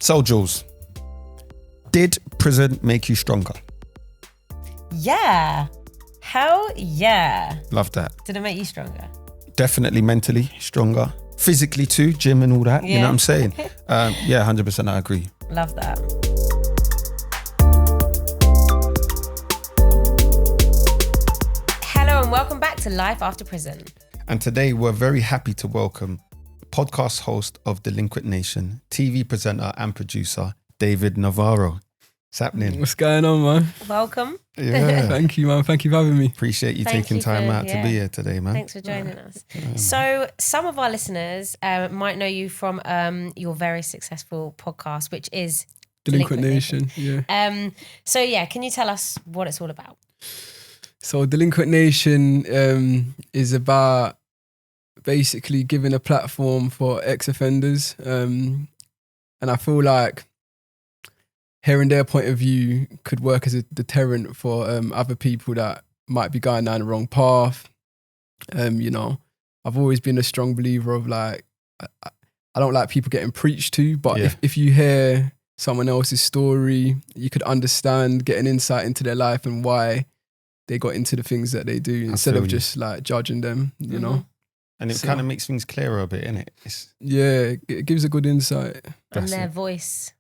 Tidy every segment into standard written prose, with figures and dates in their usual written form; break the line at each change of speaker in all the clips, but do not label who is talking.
So, Jules, did prison make you stronger?
Yeah. Hell yeah.
Love that.
Did it make you stronger?
Definitely mentally stronger. Physically too, gym and all that.
Yeah.
You know what I'm saying? Yeah, 100% I agree.
Love that. Hello and welcome back to Life After Prison.
And today we're very happy to welcome podcast host of Delinquent Nation, TV presenter and producer, David Navarro. What's happening?
What's going on, man?
Welcome.
Yeah.
Thank you, man. Thank you for having me.
Appreciate you
Thank
taking
you
time
for-
out to
yeah.
be here today, man.
Thanks for joining us. So some of our listeners might know you from your very successful podcast, which is
Delinquent Nation, yeah.
So yeah, can you tell us what it's all about?
So Delinquent Nation is about basically giving a platform for ex-offenders. And I feel like hearing their point of view could work as a deterrent for other people that might be going down the wrong path. You know, I've always been a strong believer of like, I don't like people getting preached to, but if you hear someone else's story, you could understand, get an insight into their life and why they got into the things that they do instead of just like judging them, you know?
And it kind of makes things clearer a bit, innit?
Yeah, it gives a good insight.
And their voice.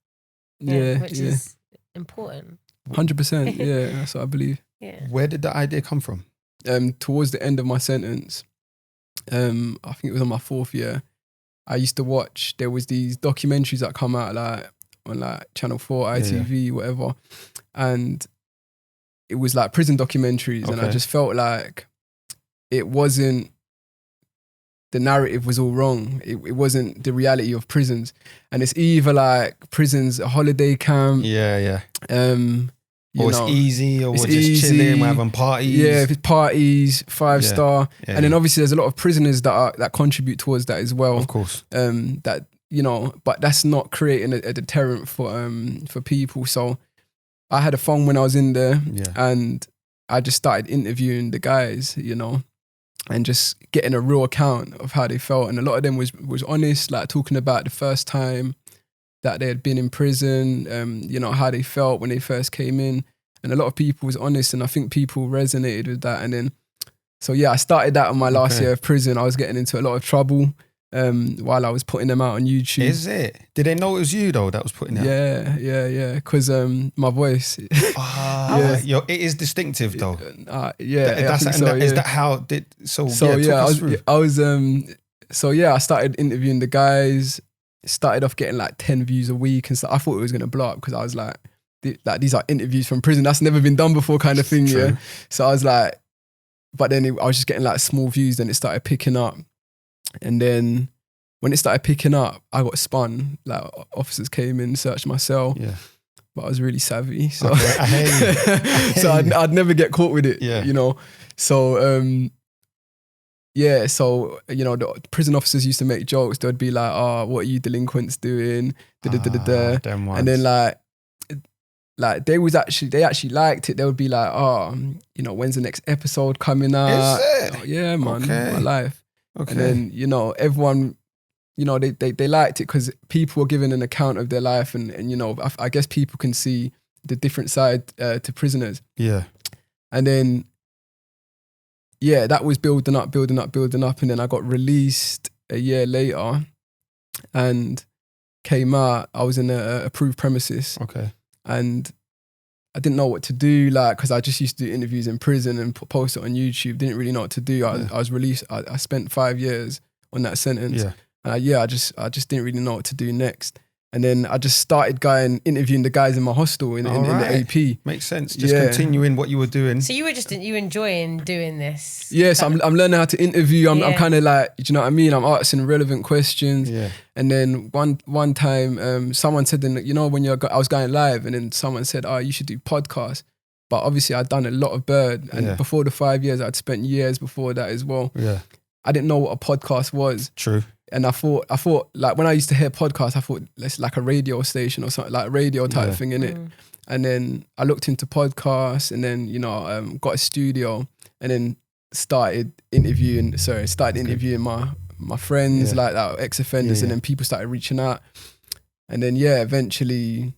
Yeah,
which is important.
100%, yeah, that's what I believe.
Yeah.
Where did the idea come from?
Towards the end of my sentence, I think it was on my 4th year, I used to watch, there was these documentaries that come out like on like Channel 4, ITV, whatever. And it was like prison documentaries. And I just felt like it wasn't, the narrative was all wrong. It wasn't the reality of prisons. And it's either like prisons, a holiday camp.
Yeah.
Or
it's easy, or
it's
we're just chilling, we're having parties.
Yeah, if it's parties, 5-star.
Yeah,
and then obviously there's a lot of prisoners that contribute towards that as well.
Of course.
That, you know, but that's not creating a deterrent for people. So I had a phone when I was in there and I just started interviewing the guys, you know, and just getting a real account of how they felt. And a lot of them was honest, like talking about the first time that they had been in prison, you know, how they felt when they first came in. And a lot of people was honest, and I think people resonated with that. And then, so yeah, I started that on my last year of prison. I was getting into a lot of trouble while I was putting them out on YouTube.
Is it? Did they know it was you though that was putting it out?
Yeah. Because my voice.
It is distinctive though. Is that how did so
I started interviewing the guys, started off getting like 10 views a week and stuff. I thought it was gonna blow up because I was like these are interviews from prison, that's never been done before kind of thing. Yeah, so I was like, but then I was just getting like small views, then it started picking up. And then when it started picking up, I got spun. Like officers came in, searched my cell. Yeah. But I was really savvy. So,
I hear you.
So I'd never get caught with it, you know. So, so, you know, the prison officers used to make jokes. They'd be like, oh, what are you delinquents doing? And then like they actually liked it. They would be like, oh, you know, when's the next episode coming out?
Is it?
Oh, yeah, man, my life.
Okay.
And then, you know, everyone, you know, they liked it because people were giving an account of their life and you know, I guess people can see the different side to prisoners. Yeah. And then, yeah, that was building up. And then I got released a year later and came out. I was in a approved premises. Okay. And I didn't know what to do, like, because I just used to do interviews in prison and post it on YouTube. Didn't really know what to do. I was released. I spent 5 years on that sentence. Yeah. And I just didn't really know what to do next. And then I just started interviewing the guys in my hostel in the AP.
Makes sense. Just continuing what you were doing.
So you were you enjoying doing this?
Yeah, so I'm learning how to interview. I'm kind of like, do you know what I mean? I'm asking relevant questions. Yeah. And then one time, someone said, you know, when I was going live, and then someone said, oh, you should do podcasts. But obviously I'd done a lot of Bird, and before the 5 years, I'd spent years before that as well. Yeah. I didn't know what a podcast was. True. And I thought like when I used to hear podcasts, I thought it's like a radio station or something, like radio type thing, innit? And then I looked into podcasts and then, you know, got a studio and then started interviewing my friends, like ex-offenders, and then people started reaching out. And then, eventually,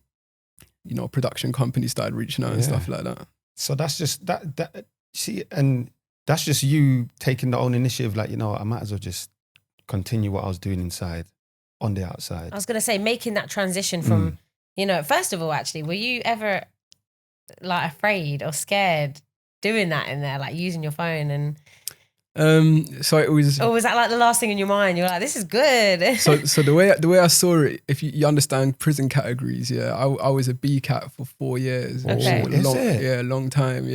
you know, production companies started reaching out and stuff like that.
So that's just that see, and that's just you taking the own initiative. Like, you know, I might as well just continue what I was doing inside on the outside.
I was going to say, making that transition from, you know, first of all, actually, were you ever like afraid or scared doing that in there, like using your phone and...
So it was...
Or was that like the last thing in your mind? You're like, this is good.
So the way I saw it, if you understand prison categories, I was a B cat for 4 years.
Okay.
Long time,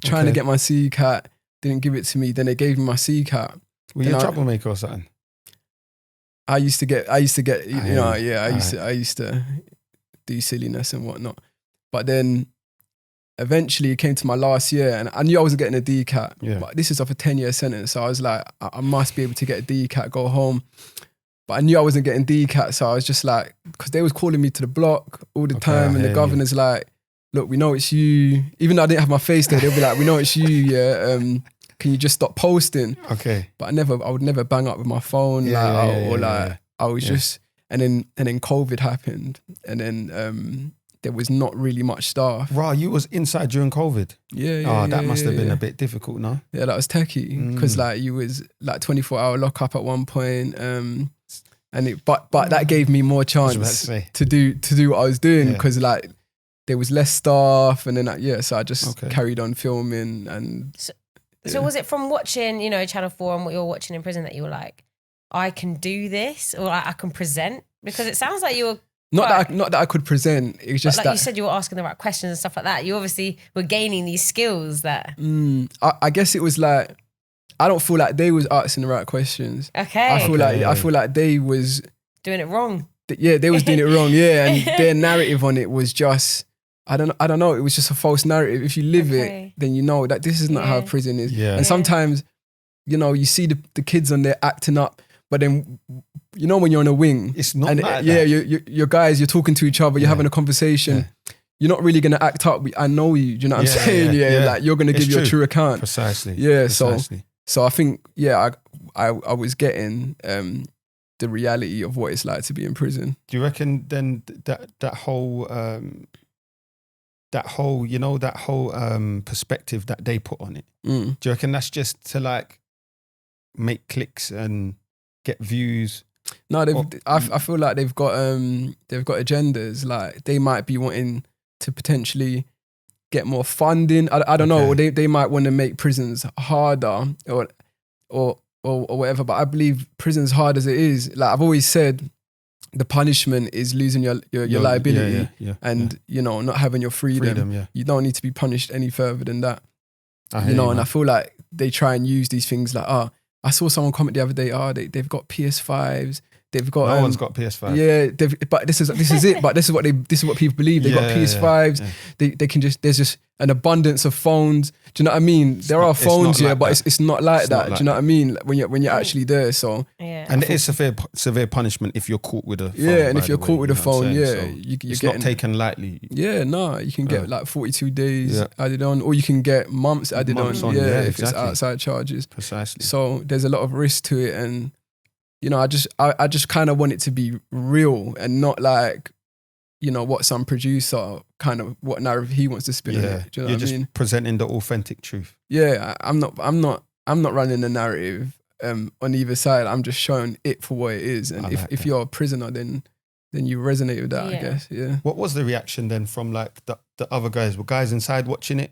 Trying to get my C cat, didn't give it to me. Then they gave me my C cat.
Were you a troublemaker or something?
I used to get, I used to do silliness and whatnot. But then eventually it came to my last year and I knew I wasn't getting a D cat, but this is off a 10-year sentence. So I was like, I must be able to get a D cat, go home. But I knew I wasn't getting D cat. So I was just like, because they was calling me to the block all the time. And the governor's like, look, we know it's you. Even though I didn't have my face there, they'll be like, we know it's you. Can you just stop posting?
Okay.
But I would never bang up with my phone. I was just, and then COVID happened. And then, there was not really much staff.
Right, you was inside during COVID? That must have been a bit difficult, no?
Yeah, that was techie because like you was like 24-hour lockup at one point, but that gave me more chance to do what I was doing because like there was less staff, and then so I just carried on filming. And
so was it from watching, you know, Channel 4 and what you're watching in prison that you were like, I can do this, or I can present? Because it sounds like you were.
Not that I could present. It was just
like
that
you said, you were asking the right questions and stuff like that. You obviously were gaining these skills that.
I guess it was like, I don't feel like they was asking the right questions.
Okay.
I feel like they was
doing it wrong.
They was doing it wrong. And their narrative on it was just, I don't know. It was just a false narrative. If you live it, then you know that this is not how prison is. And sometimes, you know, you see the kids on there acting up, but then, you know, when you're on a wing,
it's not
and
like
your guys, you're talking to each other, you're having a conversation. You're not really gonna act up. I know you. Do you know what I'm saying? Like you're gonna give your true account.
Precisely.
So I think I was getting the reality of what it's like to be in prison.
Do you reckon then that whole perspective that they put on it? Do you reckon that's just to like make clicks and get views?
No, I feel like they've got agendas. Like they might be wanting to potentially get more funding. I don't know. Or they might want to make prisons harder or whatever. But I believe prison's hard as it is. Like I've always said, the punishment is losing your liability and you know, not having your freedom. You don't need to be punished any further than that. And I feel like they try and use these things like I saw someone comment the other day, they've got PS5s. They've got
no one's got PS5.
Yeah, but this is it. But this is what people believe. They've got PS5s. They can just, there's just an abundance of phones. Do you know what I mean? There are phones, but it's not like that. Do you know what I mean? When you're actually there, so
and it is severe punishment if you're caught with a phone.
And if you're caught with a phone, you're
it's not taken lightly.
You can get like 42 days added on, or you can get months added on. If it's outside charges.
Precisely.
So there's a lot of risk to it, and you know, I just kind of want it to be real and not like, you know, what some producer kind of what narrative he wants to spin. Do you know
You're
what
just
I mean?
presenting the authentic truth.
I'm not running the narrative on either side. I'm just showing it for what it is. And if you're a prisoner, then you resonate with that, I guess. Yeah.
What was the reaction then from like the other guys? Were guys inside watching it?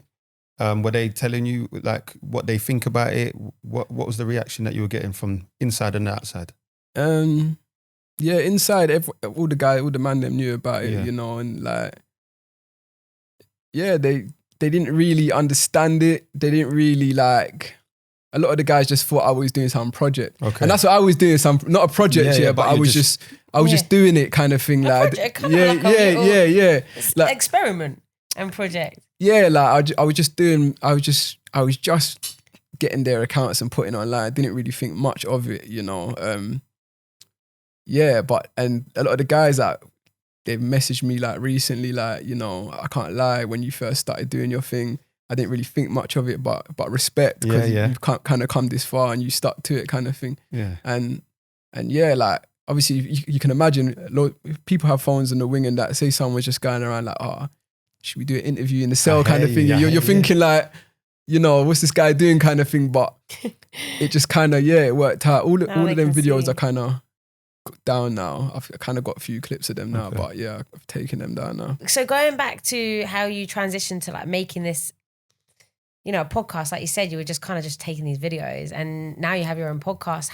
Were they telling you like what they think about it? What was the reaction that you were getting from inside and outside?
Inside, all the man them knew about it, you know, and like, they didn't really understand it. They didn't really like. A lot of the guys just thought I was doing some project, and that's what I was doing. Not a project, but I was just doing it, kind of thing. Like,
like experiment and project.
Yeah, like I was just getting their accounts and putting it online. I didn't really think much of it, you know. And a lot of the guys that they've messaged me like recently, like, you know, I can't lie, when you first started doing your thing, I didn't really think much of it, but respect, because you've kind of come this far and you stuck to it, kind of thing. And like obviously you can imagine people have phones in the wing and that, say someone's just going around like, oh, should we do an interview in the cell kind of thing? You're thinking like, you know, what's this guy doing kind of thing, but it just kind of, it worked out. All of them videos are kind of down now. I've kind of got a few clips of them now, but yeah, I've taken them down now.
So going back to how you transitioned to like making this, you know, a podcast, like you said, you were just kind of just taking these videos and now you have your own podcast.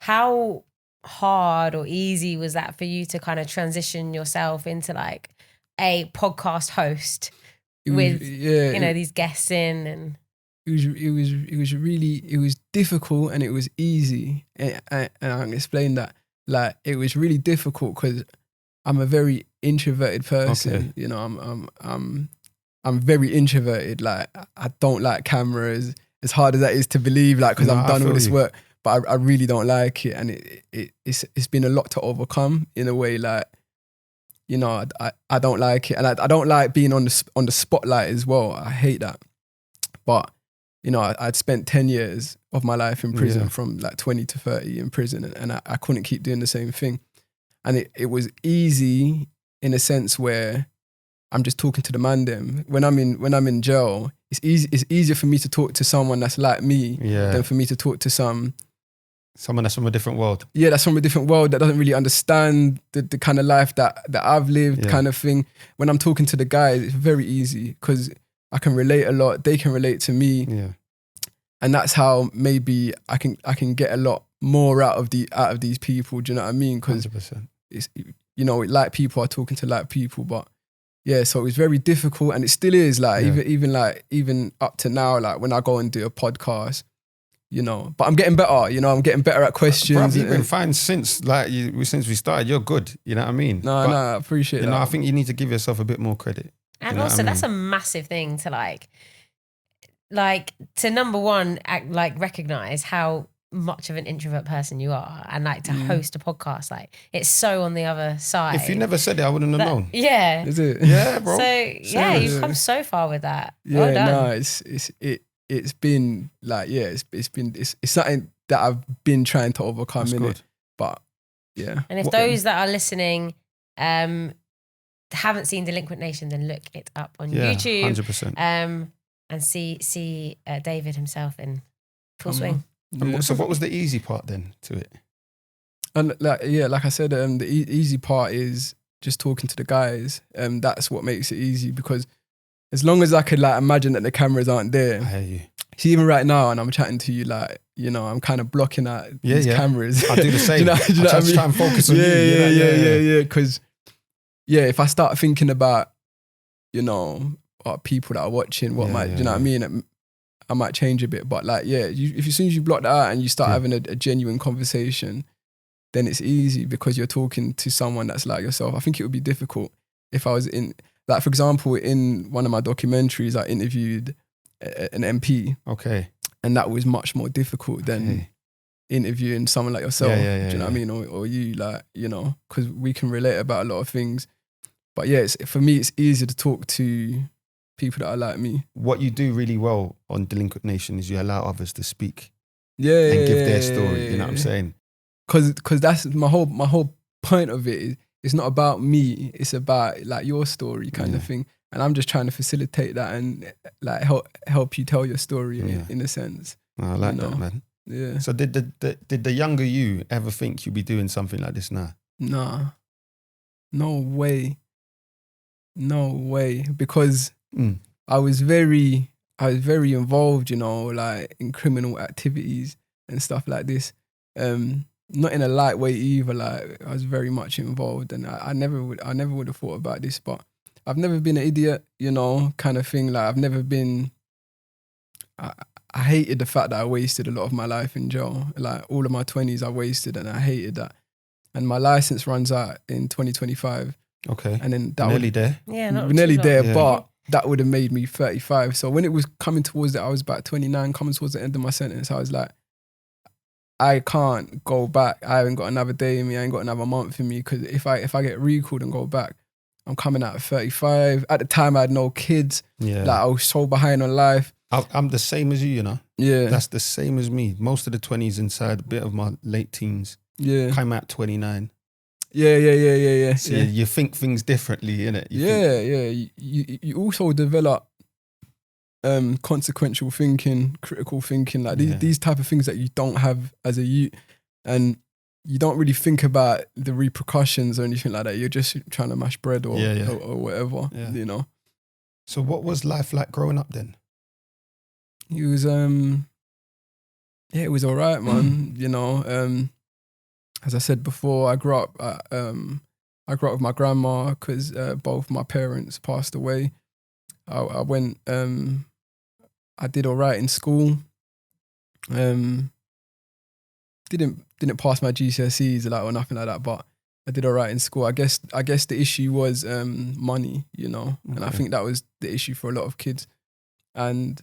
How hard or easy was that for you to kind of transition yourself into like a podcast host with, you know, these guests in? And
it was difficult and it was easy. And I can explain that. Like, it was really difficult because I'm a very introverted person. You know, I'm very introverted. Like, I don't like cameras. As hard as that is to believe, like, because I've done all this work, but I really don't like it. And it's been a lot to overcome in a way. Like, you know, I don't like it. And I don't like being on the spotlight as well. I hate that. But, you know, I'd spent 10 years of my life in prison, from like 20 to 30 in prison. And I couldn't keep doing the same thing. And it was easy in a sense where I'm just talking to the man them. When I'm in jail, it's easier for me to talk to someone that's like me than for me to talk to someone that's from a different world. Yeah, that's from a different world that doesn't really understand the kind of life that I've lived, kind of thing. When I'm talking to the guys, it's very easy because I can relate a lot. They can relate to me. Yeah. And that's how maybe I can get a lot more out of these people. Do you know what I mean? Because it's, you know, like people are talking to like people, but yeah, so it was very difficult, and it still is. Like even up to now, like when I go and do a podcast, you know, but I'm getting better. You know, I'm getting better at questions.
Bruv, you've been fine since we started. You're good. You know what I mean?
No, I appreciate that.
You know, I think you need to give yourself a bit more credit.
And also, that's a massive thing to like to number one, recognize how much of an introvert person you are, and like to host a podcast, like it's so on the other side.
If you never said it, I wouldn't have known.
Yeah.
Is it?
Yeah, bro.
So yeah, you've come so far with that.
Yeah,
well done.
No, it's been like, it's something that I've been trying to overcome in it. But yeah.
And if those that are listening haven't seen Delinquent Nation, then look it up on YouTube.
100%.
And see David himself in full swing.
Yeah. So what was the easy part then to it?
And like I said, the easy part is just talking to the guys. That's what makes it easy, because as long as I could like imagine that the cameras aren't there.
I hear you.
See, even right now, and I'm chatting to you, like, you know, I'm kind of blocking out these cameras.
I do the same. I try and focus on you.
Yeah. Because if I start thinking about, you know, people that are watching, what might, you know what I mean? I might change a bit, but like, if as soon as you block that out and you start having a genuine conversation, then it's easy because you're talking to someone that's like yourself. I think it would be difficult if I was in, like, for example, in one of my documentaries, I interviewed an MP.
Okay.
And that was much more difficult than interviewing someone like yourself. Do you know what I mean? Or you, like, you know, because we can relate about a lot of things. But for me, it's easier to talk to people that are like me. What
you do really well on Delinquent Nation is you allow others to speak. And give their story. You know what I'm saying?
Because that's my whole point of it. It's not about me. It's about like your story kind of thing. And I'm just trying to facilitate that and like help you tell your story in a sense.
I like that, man.
Yeah.
So did the younger you ever think you'd be doing something like this now?
Nah. No way. Because I was very involved, you know, like in criminal activities and stuff like this. Not in a light way either. Like, I was very much involved, and I never would have thought about this. But I've never been an idiot, you know, kind of thing. Like, I've never been. I hated the fact that I wasted a lot of my life in jail. Like, all of my 20s I wasted, and I hated that. And my license runs out in 2025.
Okay.
And then that
nearly there.
Yeah, not
nearly there,
yeah.
But that would have made me 35. So when it was coming towards it, I was about 29, coming towards the end of my sentence, I was like, I can't go back. I haven't got another day in me. I ain't got another month in me. Because if I get recalled and go back, I'm coming out at 35. At the time, I had no kids.
Yeah.
Like, I was so behind on life.
I'm the same as you, you know?
Yeah.
That's the same as me. Most of the 20s inside, a bit of my late teens. came out 29.
Yeah.
So you think things differently, innit?
You also develop consequential thinking, critical thinking, like these type of things that you don't have as a youth, and you don't really think about the repercussions or anything like that. You're just trying to mash bread or whatever, you know.
So what was life like growing up then?
It was it was all right, man. You know, as I said before, I grew up with my grandma because both my parents passed away. I went, I did all right in school. Didn't pass my GCSEs or nothing like that, but I did all right in school. I guess the issue was money, you know, and I think that was the issue for a lot of kids. And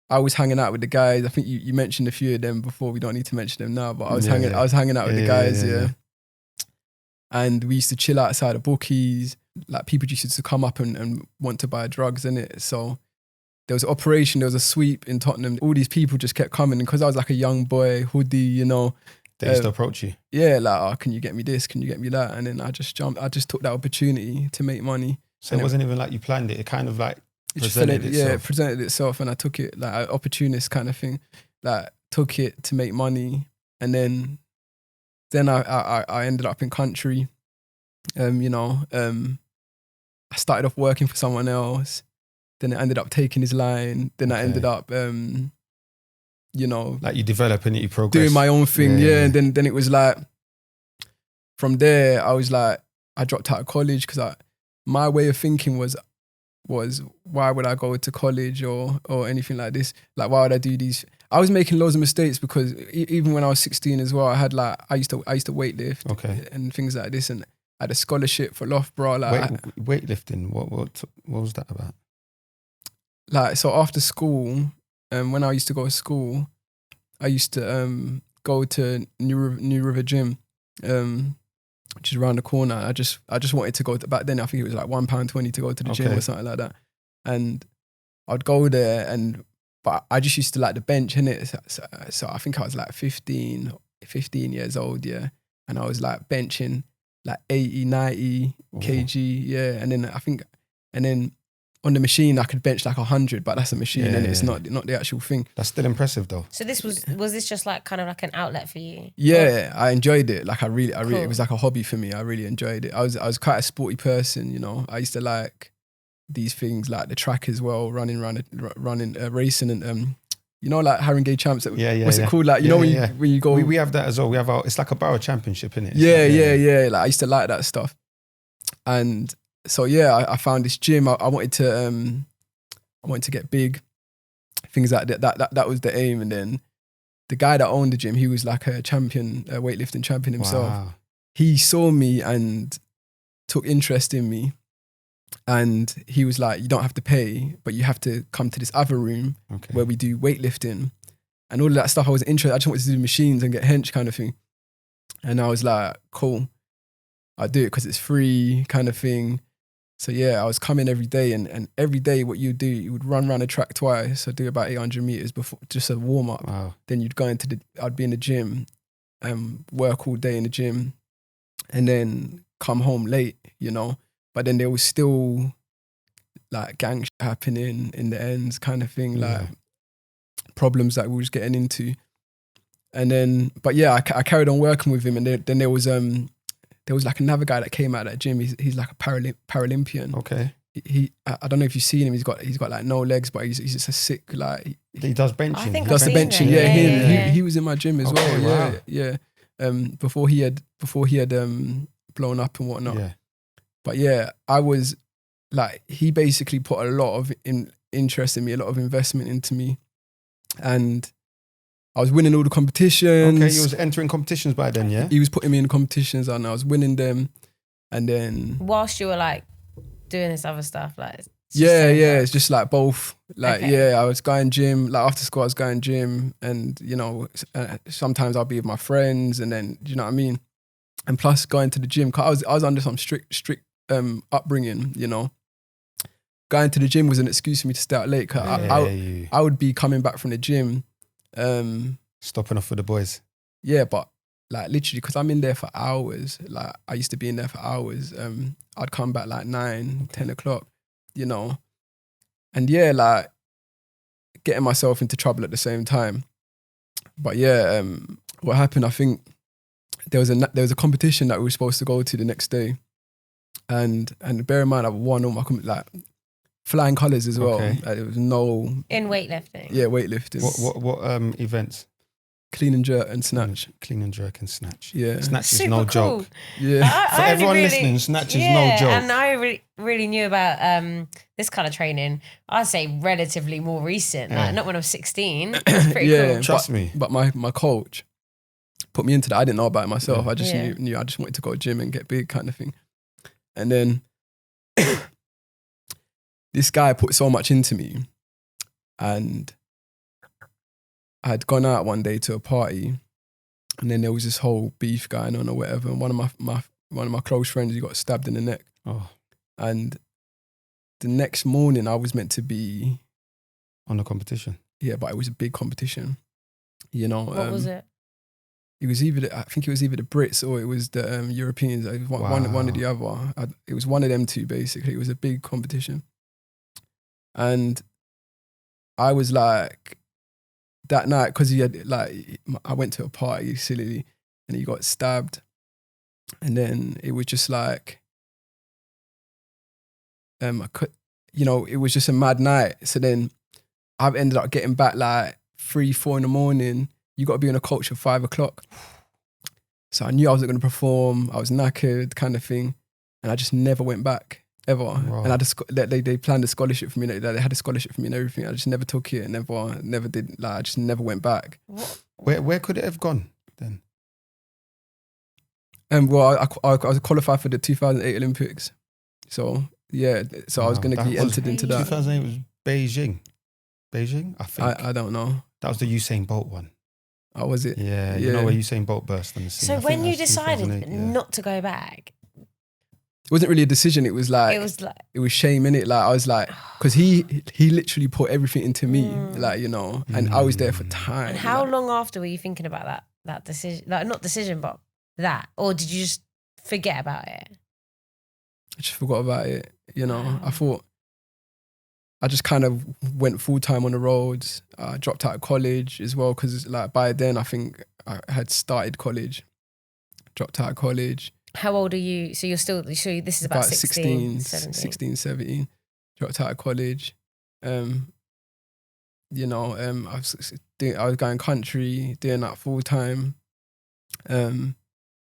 I was hanging out with the guys. I think you mentioned a few of them before. We don't need to mention them now, but I was hanging out with the guys, and we used to chill outside of bookies. Like people used to come up and want to buy drugs, innit? So there was an operation, there was a sweep in Tottenham. All these people just kept coming, and because I was like a young boy, hoodie, you know.
They used to approach you?
Yeah, like, oh, can you get me this? Can you get me that? And then I just took that opportunity to make money.
So it wasn't even like you planned it. It kind of like presented itself.
Yeah, it presented itself, and I took it like an opportunist kind of thing. Like took it to make money, and then I ended up in country. You know, I started off working for someone else. Then I ended up taking his line. Then I ended up, you know,
like you developing it, you progress,
doing my own thing. And then it was like, from there, I was like, I dropped out of college because my way of thinking was why would I go to college or anything like this? Like, why would I do these? I was making loads of mistakes because even when I was 16 as well, I had like, I used to weightlift and things like this, and I had a scholarship for Loughborough. Like
weightlifting, what was that about?
Like, so after school, when I used to go to school, I used to go to New River Gym, which is around the corner. I just wanted to go back then. I think it was like £1.20 to go to the gym or something like that. And I'd go there, but I just used to like the bench, innit? So I think I was like 15 years old, yeah. And I was like benching like 80, 90 kg, and then on the machine, I could bench like 100, but that's a machine, and it's not the actual thing.
That's still impressive, though.
So this was this just like kind of like an outlet for you?
Yeah, I enjoyed it. Like I really, it was like a hobby for me. I really enjoyed it. I was quite a sporty person, you know. I used to like these things, like the track as well, running, racing, and you know, like Haringey Champs. What's it called? Like you know when you go.
We have that as well. We have it's like a borough championship, isn't it?
Yeah. Like I used to like that stuff, and. So yeah, I found this gym. I wanted to get big, things like that. That was the aim. And then the guy that owned the gym, he was like a champion, a weightlifting champion himself. Wow. He saw me and took interest in me, and he was like, "You don't have to pay, but you have to come to this other room where we do weightlifting and all of that stuff." I was interested. I just wanted to do machines and get hench kind of thing. And I was like, "Cool, I'll do it because it's free," kind of thing. So yeah, I was coming every day, and every day what you do, you would run around the track twice. So do about 800 meters before, just a warm up.
Wow.
Then you'd go I'd be in the gym, work all day in the gym, and then come home late, you know. But then there was still like gang shit happening in the ends, kind of thing, like problems that we was getting into. And then, but yeah, I carried on working with him, and then there was like another guy that came out of that gym. He's like a Paralympian.
Okay.
I don't know if you've seen him. He's got like no legs, but he's just a sick like.
He does benching.
He does the benching. Yeah. He was in my gym as well. Wow. Yeah. Before he had blown up and whatnot.
Yeah.
But yeah, I was like, he basically put a lot of interest in me, a lot of investment into me, and I was winning all the competitions.
Okay, you was entering competitions by then, yeah?
He was putting me in competitions and I was winning them. And then...
Whilst you were like doing this other stuff, like...
It's just like both. Like, I was going gym, like after school I was going gym, and you know, sometimes I'll be with my friends, and then, do you know what I mean? And plus going to the gym, cause I was under some strict upbringing, you know. Going to the gym was an excuse for me to stay out late, cause I would be coming back from the gym,
stopping off with the boys.
Yeah, but like literally, because I'm in there for hours. Like I used to be in there for hours. I'd come back like 9, 10 o'clock, you know. And yeah, like getting myself into trouble at the same time. But yeah, what happened, I think there was a competition that we were supposed to go to the next day. And bear in mind, I won all my, like, flying colours as well.
Okay.
Like, there was no...
In weightlifting?
Yeah, weightlifting.
What events?
Clean and jerk and snatch.
Clean and jerk and snatch.
Yeah.
Snatch is
Super
no
cool.
joke.
Yeah.
For everyone listening, snatch is no joke.
And I really knew about this kind of training, I'd say relatively more recent.
Yeah.
Like, not when I was 16. It's pretty cool.
Trust me.
But my coach put me into that. I didn't know about it myself.
Yeah.
I just knew I just wanted to go to gym and get big kind of thing. And then this guy put so much into me, and I had gone out one day to a party, and then there was this whole beef going on or whatever. And one of my close friends, he got stabbed in the neck.
Oh.
And the next morning, I was meant to be
on the competition.
Yeah, but it was a big competition. You know,
what was it?
It was I think it was either the Brits or it was the Europeans. It was one or the other. It was one of them two, basically. It was a big competition. And I was like, that night, because he had, like, I went to a party, silly, and he got stabbed. And then it was just like, it was just a mad night. So then I've ended up getting back like 3, 4 in the morning. You got to be on a coach at 5 o'clock. So I knew I wasn't going to perform. I was knackered, kind of thing. And I just never went back, ever. Wow. And I just, they planned a scholarship for me. They had a scholarship for me and everything. I just never took it. Never did. Like, I just never went back.
Where could it have gone then?
Well, I was qualified for the 2008 Olympics. So, yeah. So I was going to be entered into that.
2008 was Beijing. I think.
I don't know.
That was the Usain Bolt one.
Oh, was it?
Yeah, you know where Usain Bolt burst on the scene.
So when you decided not to go back,
it wasn't really a decision. It was shame in it. Like I was like, because he literally put everything into me, like, you know, and I was there for time.
And how long after were you thinking about that decision? Like, not decision, but that, or did you just forget about it?
I just forgot about it. You know, I thought. I just kind of went full time on the roads. I dropped out of college as well because, like, by then I think I had started college. Dropped out of college.
How old are you? So you're still. So this is about 16,
17. Dropped out of college. I was going country, doing that full time. And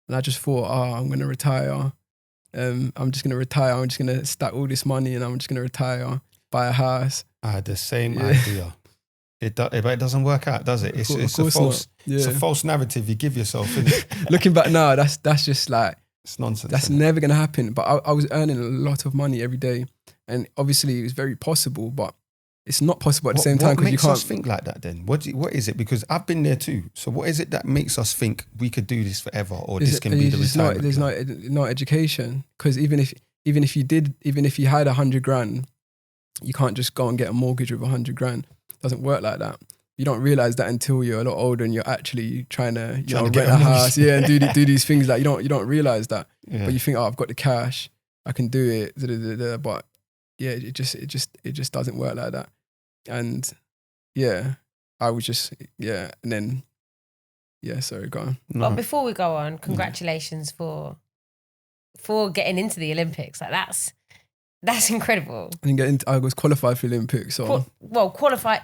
I just thought, I'm going to retire. I'm just going to retire. I'm just going to stack all this money and I'm just going to retire. Buy a house.
I had the same idea. But it doesn't work out, does it? It's a false. It's a false narrative you give yourself.
Looking back now, that's just like,
it's nonsense.
That's never gonna happen. But I was earning a lot of money every day, and obviously it was very possible. But it's not possible at the same time because you can't.
What makes us think like that then? What is it? Because I've been there too. So what is it that makes us think we could do this forever, or this can be the retirement?
There's no education. Because even if you had 100 grand. You can't just go and get a mortgage with 100 grand. It doesn't work like that. You don't realize that until you're a lot older and you're actually trying to rent a house, and do these things that you don't realize that. Yeah. But you think, I've got the cash, I can do it. But yeah, it just doesn't work like that. And yeah, I was just and then sorry, go on.
No. But before we go on, congratulations for getting into the Olympics. Like that's incredible.
I was qualified for the Olympics. So.
Qualifying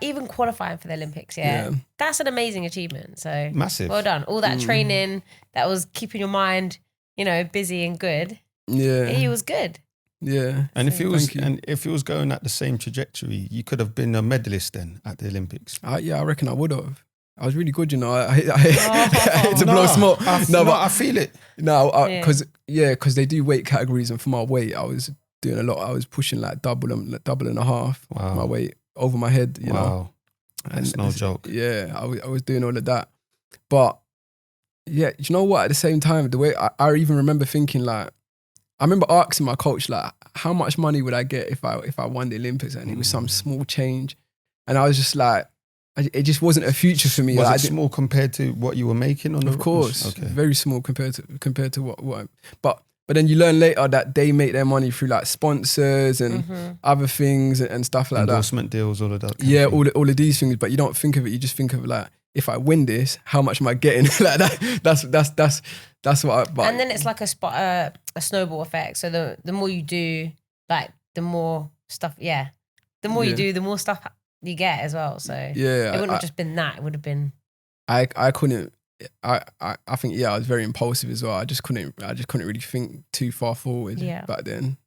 for the Olympics, yeah. That's an amazing achievement. So
massive.
Well done. All that training that was keeping your mind, busy and good.
Yeah.
He was good.
Yeah.
And if it was going at the same trajectory, you could have been a medalist then at the Olympics.
I reckon I would have. I was really good, I hate to blow smoke. But I feel it. No, because they do weight categories, and for my weight, I was doing a lot. I was pushing like double and a half my weight over my head, you know.
That's no joke.
Yeah, I was doing all of that. But yeah, you know what? At the same time, the way I even remember thinking, like, I remember asking my coach, like, how much money would I get if I won the Olympics? And it was some small change. And I was just like, it just wasn't a future for me.
Was
like,
it small compared to what you were making on the?
Of course, very small compared to what. But then you learn later that they make their money through like sponsors and other things and stuff like
endorsement deals, all of that.
Yeah, all of these things. But you don't think of it. You just think of like, if I win this, how much am I getting? Like that. That's what.
And then it's like a snowball effect. So the more you do, like the more stuff. Yeah, the more you do, the more stuff you get as well. So it wouldn't have just been that. It would have been.
I couldn't. I think I was very impulsive as well. I just couldn't really think too far forward back then.